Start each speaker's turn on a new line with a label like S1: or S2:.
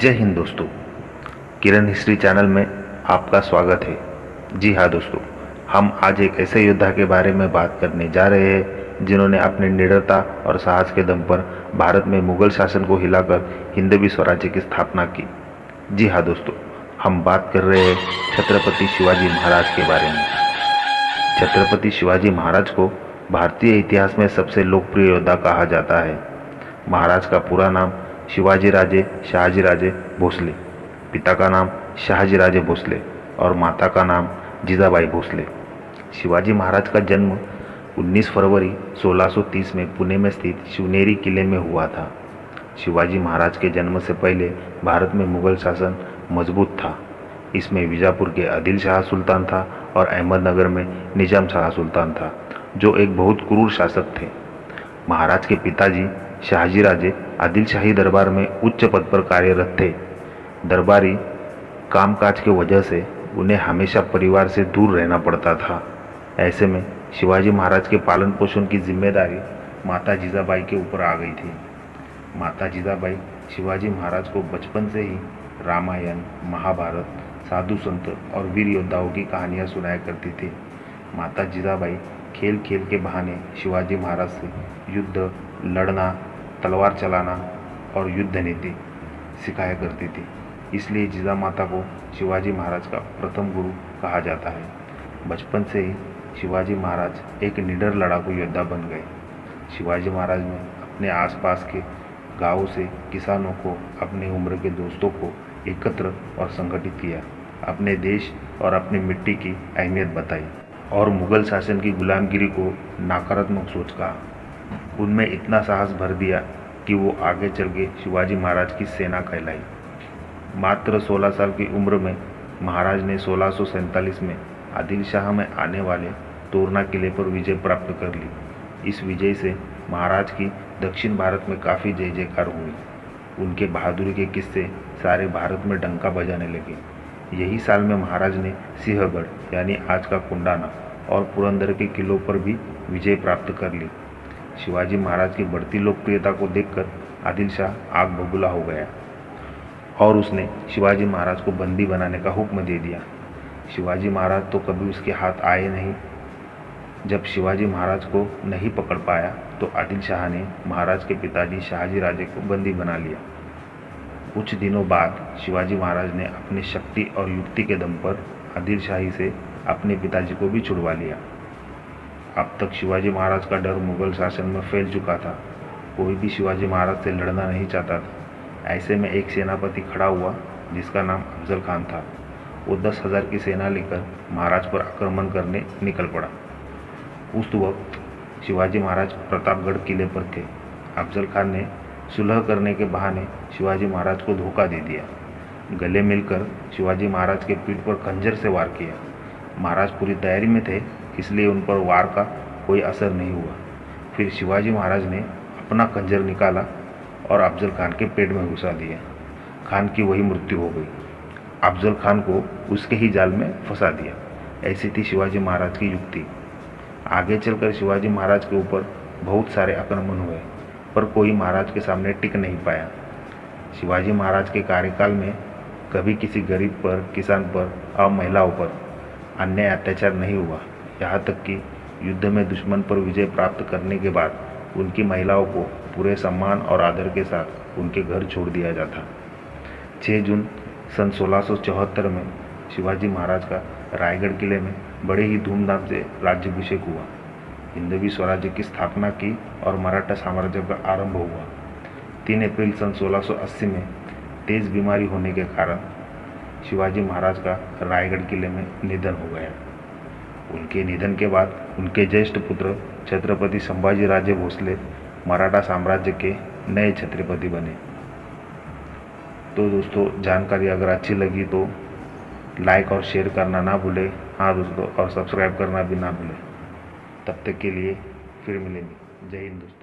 S1: जय हिंद दोस्तों, किरण history channel में आपका स्वागत है। जी हाँ दोस्तों, हम आज एक ऐसे योद्धा के बारे में बात करने जा रहे हैं जिन्होंने अपने निडरता और साहस के दम पर भारत में मुगल शासन को हिलाकर हिंदवी स्वराज्य की स्थापना की। जी हाँ दोस्तों, हम बात कर रहे हैं छत्रपति शिवाजी महाराज के बारे में। छत्रपति शिवाजी महाराज को भारतीय इतिहास में सबसे लोकप्रिय योद्धा कहा जाता है। महाराज का पूरा नाम शिवाजी राजे शाहजी राजे भोसले, पिता का नाम शाहजी राजे भोसले और माता का नाम जीजाबाई भोसले। शिवाजी महाराज का जन्म 19 फरवरी 1630 में पुणे में स्थित शिवनेरी किले में हुआ था। शिवाजी महाराज के जन्म से पहले भारत में मुगल शासन मजबूत था। इसमें बीजापुर के आदिल शाह सुल्तान था और अहमदनगर में निजाम शाह सुल्तान था, जो एक बहुत क्रूर शासक थे। महाराज के पिताजी शाहजी राजे आदिल शाही दरबार में उच्च पद पर कार्यरत थे। दरबारी कामकाज की वजह से उन्हें हमेशा परिवार से दूर रहना पड़ता था। ऐसे में शिवाजी महाराज के पालन पोषण की जिम्मेदारी माता जीजाबाई के ऊपर आ गई थी। माता जीजाबाई शिवाजी महाराज को बचपन से ही रामायण, महाभारत, साधु संत और वीर योद्धाओं की कहानियाँ सुनाया करती थी। माता जीजाबाई खेल खेल के बहाने शिवाजी महाराज से युद्ध लड़ना, तलवार चलाना और युद्ध नीति सिखाया करती थी। इसलिए जीजा माता को शिवाजी महाराज का प्रथम गुरु कहा जाता है। बचपन से ही शिवाजी महाराज एक निडर लड़ाकू योद्धा बन गए। शिवाजी महाराज ने अपने आसपास के गांवों से किसानों को, अपने उम्र के दोस्तों को एकत्र और संगठित किया, अपने देश और अपनी मिट्टी की अहमियत बताई और मुगल शासन की गुलामगिरी को नकारात्मक सोच कहा। उनमें इतना साहस भर दिया कि वो आगे चल के शिवाजी महाराज की सेना कहलाई। मात्र 16 साल की उम्र में महाराज ने 1647 में आदिल शाह में आने वाले तोरना किले पर विजय प्राप्त कर ली। इस विजय से महाराज की दक्षिण भारत में काफ़ी जय जयकार हुई। उनके बहादुरी के किस्से सारे भारत में डंका बजाने लगे। यही साल में महाराज ने सिंहगढ़ यानी आज का कुंडाना और पुरंदर के किलों पर भी विजय प्राप्त कर ली। शिवाजी महाराज की बढ़ती लोकप्रियता को देखकर आदिल शाह आग बबूला हो गया और उसने शिवाजी महाराज को बंदी बनाने का हुक्म दे दिया। शिवाजी महाराज तो कभी उसके हाथ आए नहीं। जब शिवाजी महाराज को नहीं पकड़ पाया तो आदिल शाह ने महाराज के पिताजी शाहजी राजे को बंदी बना लिया। कुछ दिनों बाद शिवाजी महाराज ने अपनी शक्ति और युक्ति के दम पर आदिल शाही से अपने पिताजी को भी छुड़वा लिया। अब तक शिवाजी महाराज का डर मुगल शासन में फैल चुका था। कोई भी शिवाजी महाराज से लड़ना नहीं चाहता था। ऐसे में एक सेनापति खड़ा हुआ जिसका नाम अफजल खान था। वो 10,000 की सेना लेकर महाराज पर आक्रमण करने निकल पड़ा। उस वक्त शिवाजी महाराज प्रतापगढ़ किले पर थे। अफजल खान ने सुलह करने के बहाने शिवाजी महाराज को धोखा दे दिया। गले मिलकर शिवाजी महाराज के पीठ पर खंजर से वार किया। महाराज पूरी तैयारी में थे, इसलिए उन पर वार का कोई असर नहीं हुआ। फिर शिवाजी महाराज ने अपना खंजर निकाला और अफजल खान के पेट में घुसा दिया। खान की वही मृत्यु हो गई। अफजल खान को उसके ही जाल में फंसा दिया। ऐसी थी शिवाजी महाराज की युक्ति। आगे चलकर शिवाजी महाराज के ऊपर बहुत सारे आक्रमण हुए, पर कोई महाराज के सामने टिक नहीं पाया। शिवाजी महाराज के कार्यकाल में कभी किसी गरीब पर, किसान पर और महिलाओं पर अन्याय अत्याचार नहीं हुआ। यहाँ तक कि युद्ध में दुश्मन पर विजय प्राप्त करने के बाद उनकी महिलाओं को पूरे सम्मान और आदर के साथ उनके घर छोड़ दिया जाता। 6 जून सन 1674 में शिवाजी महाराज का रायगढ़ किले में बड़े ही धूमधाम से राज्याभिषेक हुआ। हिंदवी स्वराज्य की स्थापना की और मराठा साम्राज्य का आरंभ हुआ। 3 अप्रैल सन 1680 में तेज बीमारी होने के कारण शिवाजी महाराज का रायगढ़ किले में निधन हो गया। उनके निधन के बाद उनके ज्येष्ठ पुत्र छत्रपति संभाजी राजे भोसले मराठा साम्राज्य के नए छत्रपति बने। तो दोस्तों, जानकारी अगर अच्छी लगी तो लाइक और शेयर करना ना भूलें। हाँ दोस्तों, और सब्सक्राइब करना भी ना भूलें। तब तक के लिए फिर मिलेंगे। जय हिंद दोस्तों।